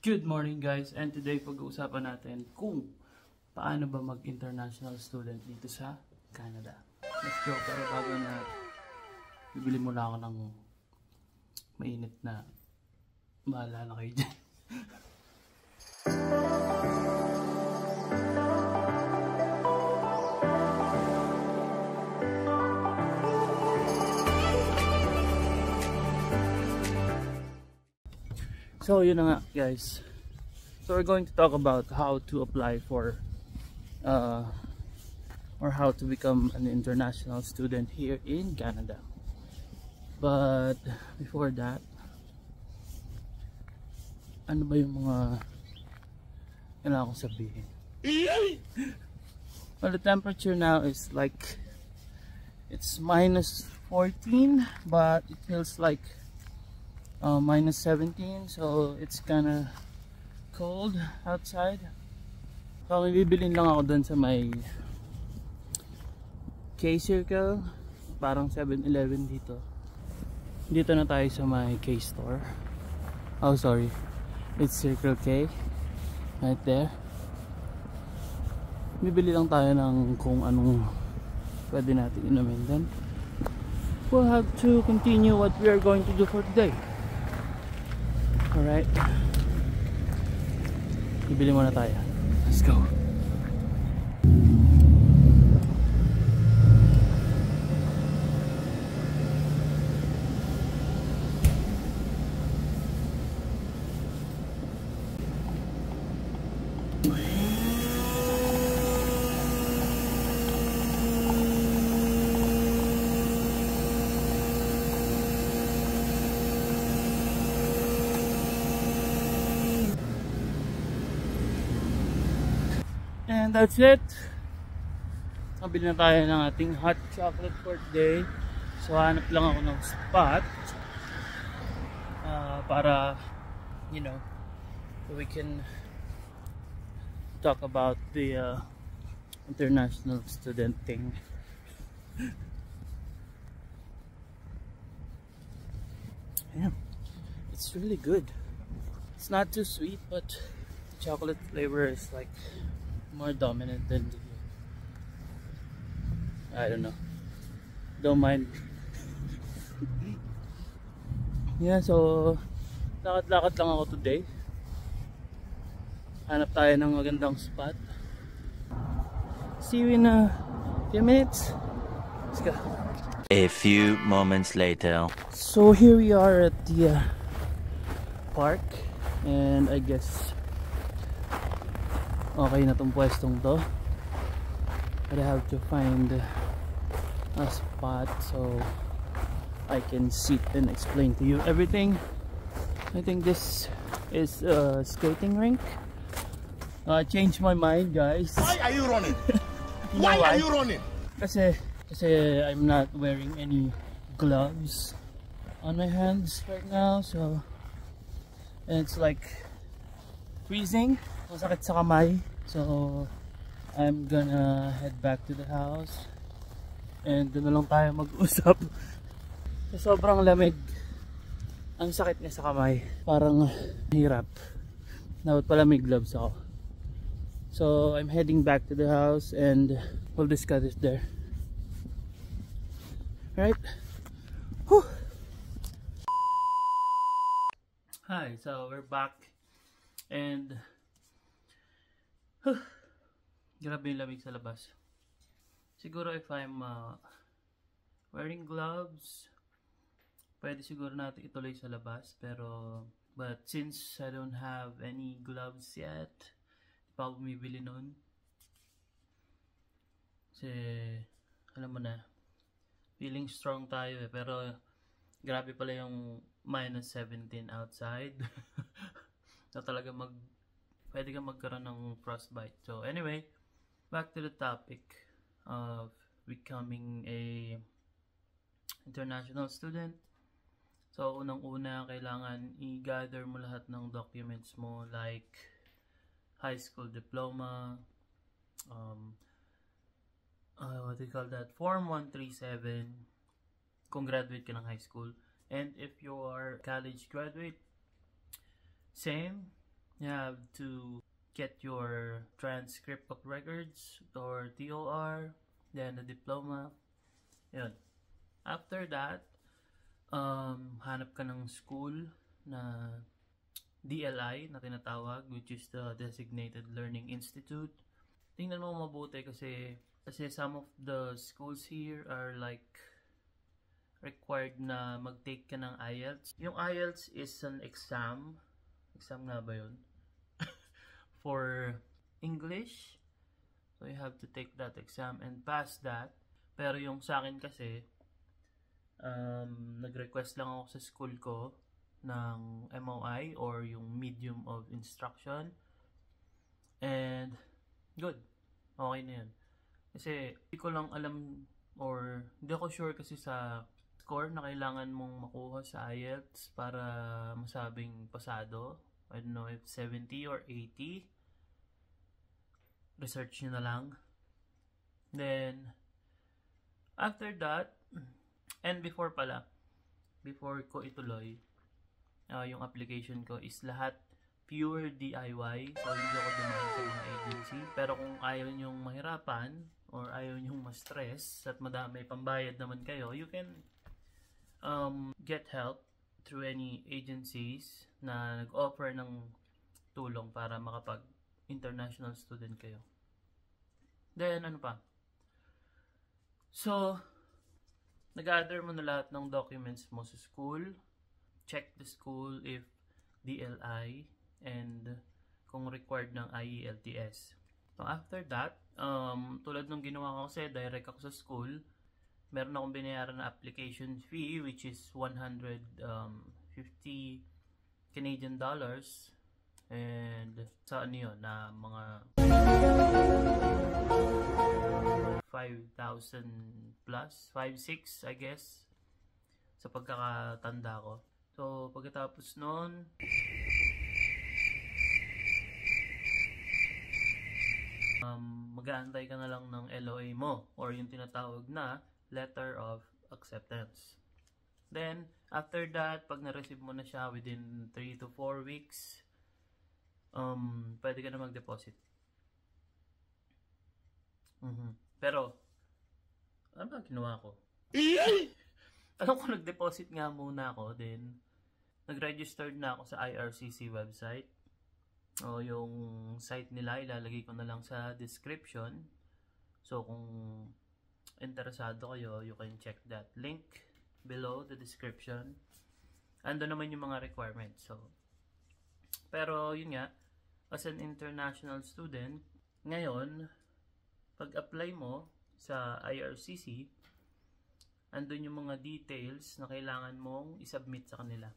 Good morning guys, and today pag-uusapan natin kung paano ba mag-international student dito sa Canada. Let's go, pero bago na bibili muna ako ng mainit na bahala na kayo dyan. So yun na nga guys. So we're going to talk about how to apply for or how to become an international student here in Canada. But before that, ano ba yung mga kailangan kong sabihin? Well, the temperature now is like it's minus 14, but it feels like minus 17, so it's kinda cold outside. So may bibilin lang ako dun sa may K-Circle, parang 7-Eleven dito. Dito na tayo sa may K-Store. Oh sorry, it's Circle K right there. Bibili lang tayo ng kung anong pwede natin inumin. Then we'll have to continue what we are going to do for today. Alright, bibili muna tayo. Let's go. And that's it. Nabili na tayo ng ating hot chocolate for today. So hanap lang ako ng spot para, you know, so we can talk about the international student thing. Yeah, it's really good. It's not too sweet, but the chocolate flavor is like more dominant than the, I don't know, don't mind. Yeah, so lakad-lakad lang ako today. Hanap tayo ng magandang spot. See you in a few minutes. Let's go. A few moments later. So here we are at the park, and I guess okay na tong pwestong to, but I have to find a spot so I can sit and explain to you everything. I think this is a skating rink. I changed my mind, guys. Why are you running? Why are you running? Kasi I'm not wearing any gloves on my hands right now, so and it's like freezing. Masakit sa kamay, so I'm gonna head back to the house and doon na lang tayo mag-usap. Sobrang lamig, ang sakit niya sa kamay, parang hirap. Dapat pala may gloves ako. So I'm heading back to the house and we'll discuss it there. Right? Whew. Hi, so we're back and grabe yung lamig sa labas. Siguro if I'm wearing gloves, pwede siguro natin ituloy sa labas, but since I don't have any gloves yet, di pa ako bumibili nun. Kasi alam mo na, feeling strong tayo pero grabe pala yung minus 17 outside. Na talaga pwede kang magkaroon ng frostbite. So anyway, back to the topic of becoming a international student. So unang-una, kailangan i-gather mo lahat ng documents mo, like high school diploma, what do you call that, form 137 kung graduate ka ng high school. And if you are college graduate, same. You have to get your transcript of records or TOR, then the diploma. Yun. After that, hanap ka ng school na DLI na tinatawag, which is the Designated Learning Institute. Tingnan mo mabuti kasi some of the schools here are like required na mag-take ka ng IELTS. Yung IELTS is an exam. Exam nga ba yun? For English. So you have to take that exam and pass that. Pero yung sa akin kasi, nag-request lang ako sa school ko ng MOI or yung medium of instruction. And good. Okay na yun. Kasi hindi ko lang alam or hindi ako sure kasi sa score na kailangan mong makuha sa IELTS para masabing pasado. I don't know if 70 or 80. Research nyo na lang. Then, after that, and before ko ituloy, yung application ko is lahat pure DIY. So, hindi ako dumaan sa mga agency. Pero kung ayaw nyong mahirapan or ayaw nyong ma-stress at madami pambayad naman kayo, you can get help through any agencies na nag-offer ng tulong para makapag-international student kayo. Then, ano pa? So, nag-gather mo na lahat ng documents mo sa school. Check the school if DLI and kung required ng IELTS. So, after that, tulad ng ginawa ko kasi, direct ako sa school. Meron akong binayaran na application fee which is 150 Canadian dollars. And sa ano yun, na mga 5,000 plus, 5,600 I guess, sa pagkakatanda ko. So, pagkatapos nun, mag-aantay ka na lang ng LOA mo or yung tinatawag na Letter of Acceptance. Then, after that, pag na-receive mo na siya within 3 to 4 weeks, pwede ka na mag-deposit. Pero, ano ba ginawa ko? Alam ko, nag-deposit nga muna ako, then nag-registered na ako sa IRCC website. O yung site nila, ilalagay ko na lang sa description. So, kung interesado kayo, you can check that link below the description. Ando naman yung mga requirements. So, pero yun nga, as an international student, ngayon, pag-apply mo sa IRCC, andun yung mga details na kailangan mong isubmit sa kanila.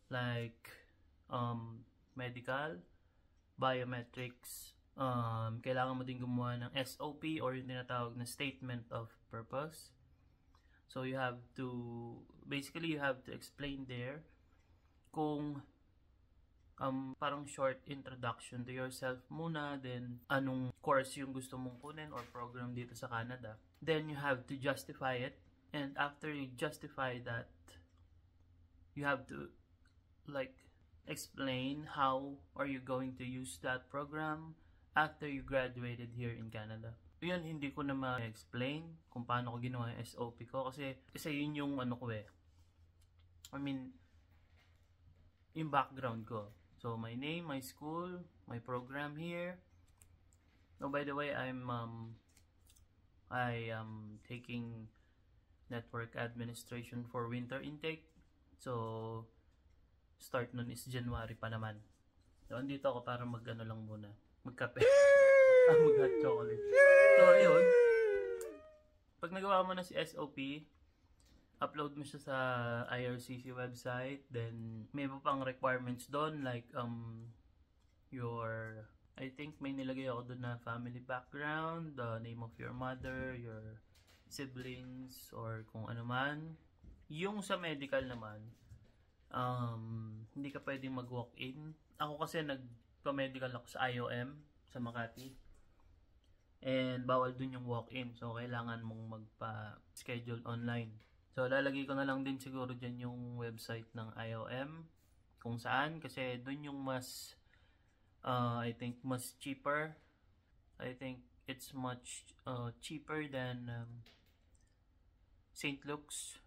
Like, medical, biometrics, kailangan mo din gumawa ng SOP or yung tinatawag na Statement of Purpose. So, you have to, basically, you have to explain there kung parang short introduction to yourself muna, then anong course yung gusto mong kunin or program dito sa Canada. Then, you have to justify it. And after you justify that, you have to, like, explain how are you going to use that program after you graduated here in Canada. Yun, hindi ko na ma-explain kung paano ko ginawa yung SOP ko kasi yun yung ano ko eh. I mean, yung background ko. So, my name, my school, my program here. Oh, by the way, I am taking network administration for winter intake. So, start nun is January pa naman. So, andito ako para mag-ano lang muna. Magkape. Mag-hot chocolate. So, ayun. Pag nagawa mo na si SOP, upload mo siya sa IRCC website. Then, may pa pang requirements doon. Like, I think may nilagay ako doon na family background, the name of your mother, your siblings, or kung ano man. Yung sa medical naman, hindi ka pwedeng mag-walk-in. Ako kasi nagpa-medical ako sa IOM sa Makati. And bawal dun yung walk-in. So, kailangan mong magpa-schedule online. So, lalagay ko na lang din siguro dyan yung website ng IOM kung saan. Kasi dun yung mas, I think, mas cheaper. I think it's much cheaper than St. Luke's.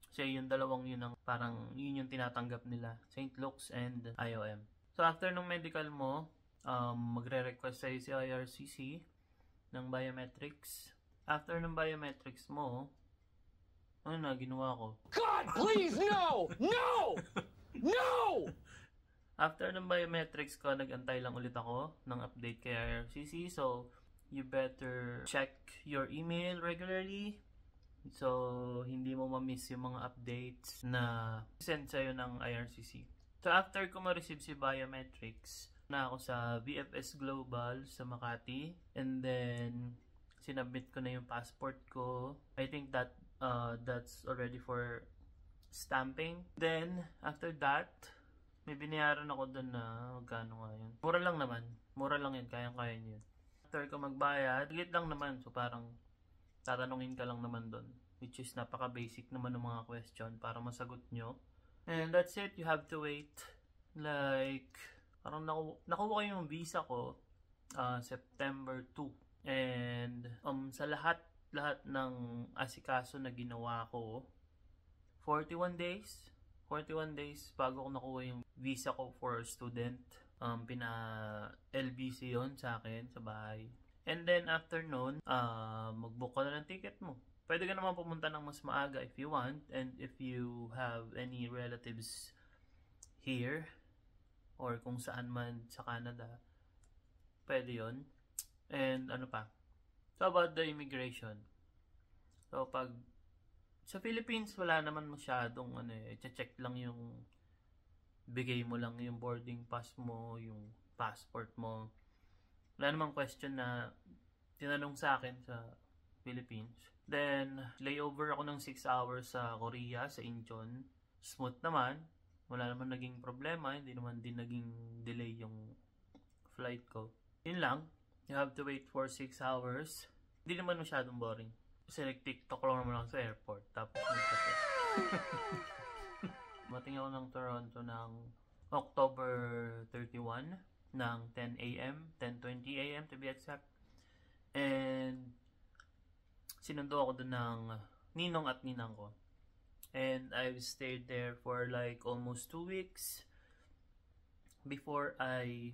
Kasi yung dalawang yun ang parang yun yung tinatanggap nila. St. Luke's and IOM. So after ng medical mo, magre-request sa'yo si IRCC ng biometrics. After ng biometrics mo, ano na ginawa ko? God, please, no! No! No! After ng biometrics ko, nag-antay lang ulit ako ng update kay IRCC. So, you better check your email regularly. So, hindi mo ma-miss yung mga updates na send sa'yo ng IRCC. So, after ko ma-receive si biometrics, na ako sa VFS Global sa Makati. And then, sinubmit ko na yung passport ko. I think that's already for stamping. Then, after that, may binayaran ako doon na magkano nga yun. Mura lang naman. Mura lang yun. Kayang-kaya yun. After ko magbayad, ligit lang naman. So, parang tatanungin ka lang naman doon. Which is napaka-basic naman ng mga question para masagot nyo. And that's it. You have to wait. Like, parang nakuha ko yung visa ko September 2. And sa lahat ng asikaso na ginawa ko, 41 days bago ko nakuha yung visa ko for student. Pina-LBC yon sa akin, sa bahay. And then after nun, mag-book ka na ng ticket mo. Pwede ka naman pumunta ng mas maaga if you want. And if you have any relatives here, or kung saan man sa Canada, pwede yon. And ano pa? So about the immigration. So pag sa Philippines, wala naman masyadong check lang yung bigay mo lang yung boarding pass mo, yung passport mo. Wala namang question na tinanong sa akin sa Philippines. Then, layover ako ng 6 hours sa Korea, sa Incheon. Smooth naman. Wala naman naging problema. Hindi naman din naging delay yung flight ko. Yun lang. You have to wait for 6 hours. Hindi naman masyadong boring. Kasi nag-TikTok lang naman ako sa airport. Tapos nagkape. Mating ako ng Toronto ng October 31 ng 10 a.m. 10:20 a.m. to be exact. And sinundo ako dun ng ninong at ninang ko. And I've stayed there for like almost 2 weeks before I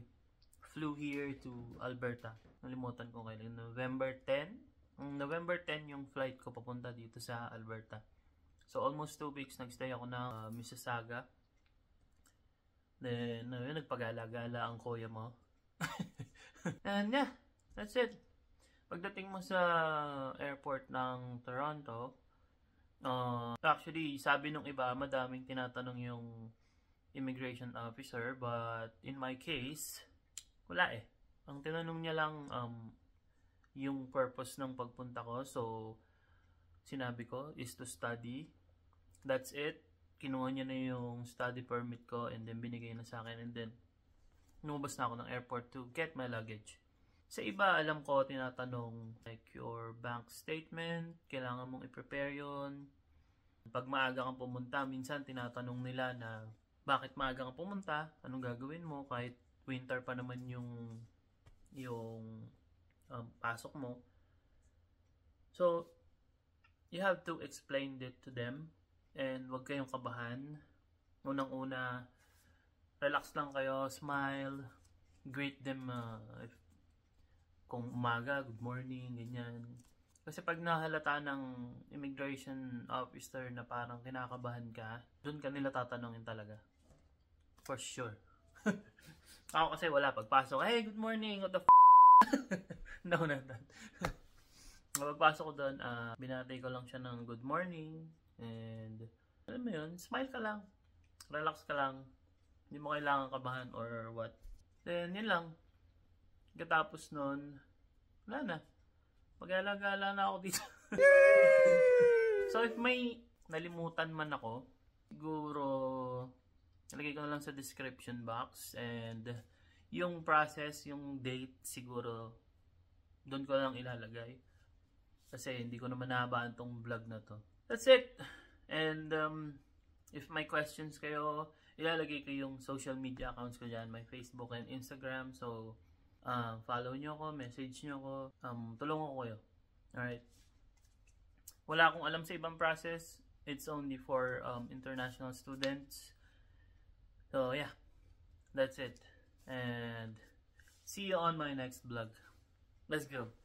flew here to Alberta. Nalimutan ko kailan. November 10. November 10 yung flight ko papunta dito sa Alberta. So almost 2 weeks nagstay ako na Mississauga. Then nagpagala-gala ang kuya mo. And yeah, that's it. Pagdating mo sa airport ng Toronto, actually sabi nung iba madaming tinatanong yung immigration officer, but in my case wala eh. Ang tinanong niya lang yung purpose ng pagpunta ko. So, sinabi ko is to study. That's it. Kinuha niya na yung study permit ko and then binigay na sa akin. And then, lumabas na ako ng airport to get my luggage. Sa iba, alam ko, tinatanong like your bank statement. Kailangan mong i-prepare yun. Pag maaga kang pumunta, minsan tinatanong nila na bakit maaga kang pumunta? Anong gagawin mo? Kahit winter pa naman yung pasok mo. So, you have to explain it to them and wag kayong kabahan. Unang-una, relax lang kayo, smile, greet them kung umaga, good morning, ganyan. Kasi pag nahalata ng immigration officer na parang kinakabahan ka, dun ka nila tatanungin talaga. For sure. Ako kasi wala, pagpasok, hey, good morning, what the No, not that. Pagpasok ko doon, binatay ko lang siya ng good morning. And, alam mo yun, smile ka lang. Relax ka lang. Hindi mo kailangan kabahan or what. Then, yun lang. Katapos nun, wala na. Pag-alagala na ako dito. So, if may nalimutan man ako, siguro, nalagay ko na lang sa description box. And, yung process, yung date, siguro, doon ko lang ilalagay. Kasi hindi ko naman nahabaan tong vlog na to. That's it! And if may questions kayo, Ilalagay ko yung social media accounts ko dyan, my Facebook and Instagram. So, follow nyo ako, message nyo ako, tulungan ko kayo. Alright? Wala akong alam sa ibang process. It's only for international students. So, yeah. That's it. And see you on my next vlog. Let's go.